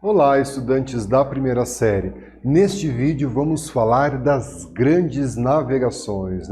Olá, estudantes da primeira série. Neste vídeo vamos falar das grandes navegações,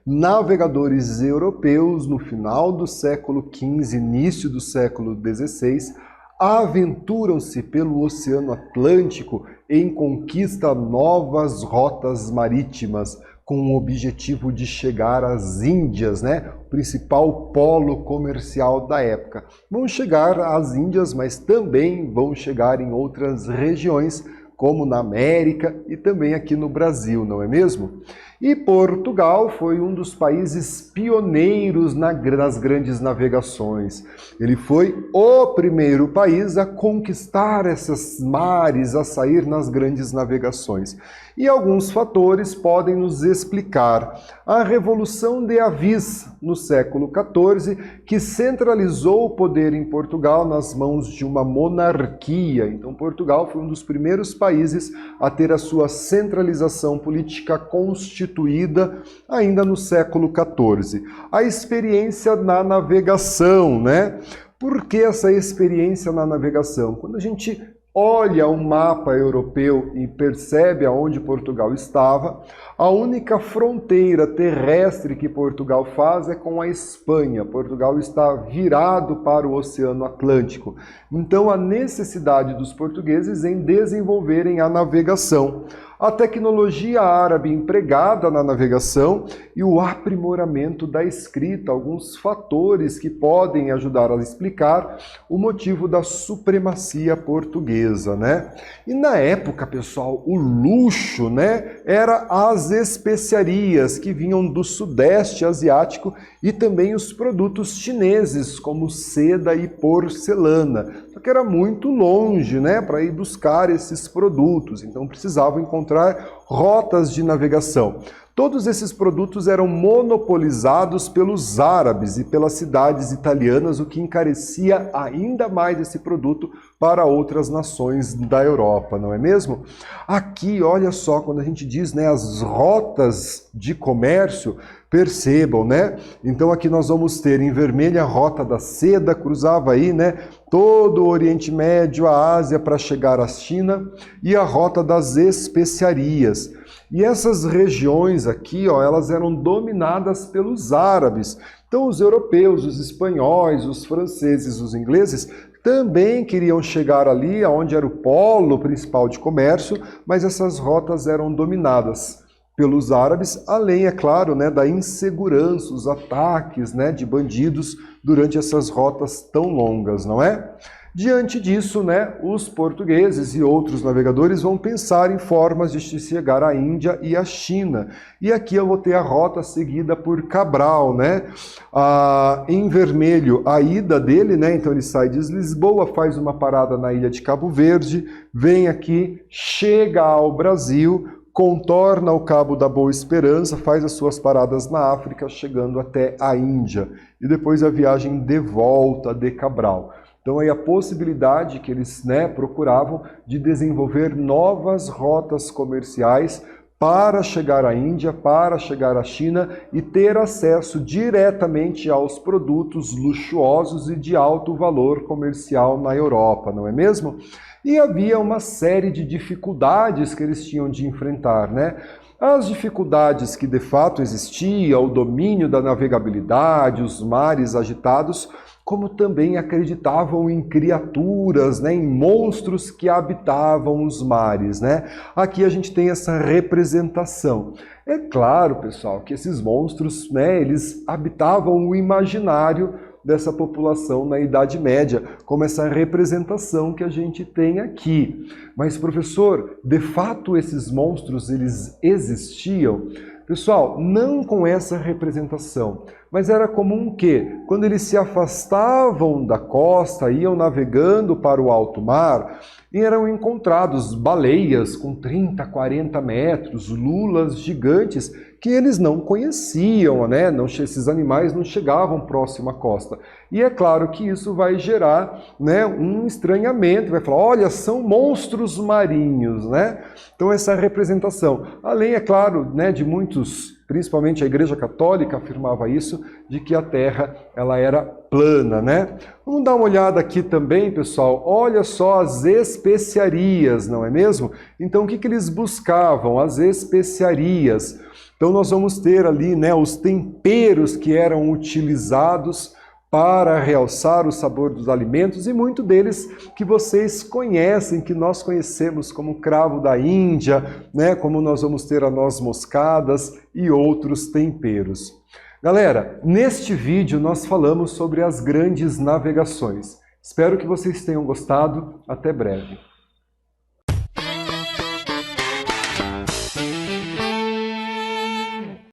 Navegadores europeus no final do século XV, início do século XVI, aventuram-se pelo Oceano Atlântico em conquista novas rotas marítimas, com o objetivo de chegar às Índias, o principal polo comercial da época. Vão chegar às Índias, mas também vão chegar em outras regiões, como na América e também aqui no Brasil, não é mesmo? E Portugal foi um dos países pioneiros nas grandes navegações. Ele foi o primeiro país a conquistar esses mares, a sair nas grandes navegações. E alguns fatores podem nos explicar. A Revolução de Avis, no século XIV, que centralizou o poder em Portugal nas mãos de uma monarquia. Então, Portugal foi um dos primeiros países a ter a sua centralização política constituída ainda no século XIV. A experiência na navegação, Por que essa experiência na navegação? Quando a gente olha um mapa europeu e percebe aonde Portugal estava, a única fronteira terrestre que Portugal faz é com a Espanha. Portugal está virado para o Oceano Atlântico. Então, a necessidade dos portugueses em desenvolverem a navegação. A tecnologia árabe empregada na navegação e o aprimoramento da escrita, alguns fatores que podem ajudar a explicar o motivo da supremacia portuguesa, E na época, pessoal, o luxo, era as especiarias que vinham do sudeste asiático e também os produtos chineses, como seda e porcelana. Só que era muito longe, para ir buscar esses produtos, então precisavam encontrar rotas de navegação. Todos esses produtos eram monopolizados pelos árabes e pelas cidades italianas, o que encarecia ainda mais esse produto para outras nações da Europa, não é mesmo? Aqui, olha só, quando a gente diz as rotas de comércio, percebam, Então aqui nós vamos ter em vermelho a rota da seda, cruzava aí, todo o Oriente Médio, a Ásia para chegar à China, e a rota das especiarias. E essas regiões aqui, elas eram dominadas pelos árabes. Então os europeus, os espanhóis, os franceses, os ingleses também queriam chegar ali, onde era o polo principal de comércio, mas essas rotas eram dominadas pelos árabes, além, é claro, da insegurança, os ataques de bandidos durante essas rotas tão longas, não é? Diante disso, os portugueses e outros navegadores vão pensar em formas de chegar à Índia e à China. E aqui eu vou ter a rota seguida por Cabral, em vermelho, a ida dele, então ele sai de Lisboa, faz uma parada na ilha de Cabo Verde, vem aqui, chega ao Brasil, contorna o Cabo da Boa Esperança, faz as suas paradas na África, chegando até a Índia. E depois a viagem de volta de Cabral. Então aí a possibilidade que eles procuravam de desenvolver novas rotas comerciais para chegar à Índia, para chegar à China e ter acesso diretamente aos produtos luxuosos e de alto valor comercial na Europa, não é mesmo? E havia uma série de dificuldades que eles tinham de enfrentar, As dificuldades que de fato existiam, o domínio da navegabilidade, os mares agitados, como também acreditavam em criaturas, em monstros que habitavam os mares, Aqui a gente tem essa representação. É claro, pessoal, que esses monstros, eles habitavam o imaginário dessa população na Idade Média, como essa representação que a gente tem aqui. Mas, professor, de fato esses monstros, eles existiam? Pessoal, não com essa representação, mas era comum que, quando eles se afastavam da costa, iam navegando para o alto mar, eram encontrados baleias com 30, 40 metros, lulas gigantes, que eles não conheciam, esses animais não chegavam próximo à costa. E é claro que isso vai gerar um estranhamento, vai falar, olha, são monstros marinhos, Então essa representação, além, é claro, de muitos principalmente a Igreja Católica afirmava isso, de que a Terra ela era plana, né? Vamos dar uma olhada aqui também, pessoal. Olha só as especiarias, não é mesmo? Então, o que eles buscavam? As especiarias. Então, nós vamos ter ali, né, os temperos que eram utilizados para realçar o sabor dos alimentos, e muito deles que vocês conhecem, que nós conhecemos como cravo da Índia, né, como nós vamos ter a noz moscadas e outros temperos. Galera, neste vídeo nós falamos sobre as grandes navegações. Espero que vocês tenham gostado. Até breve.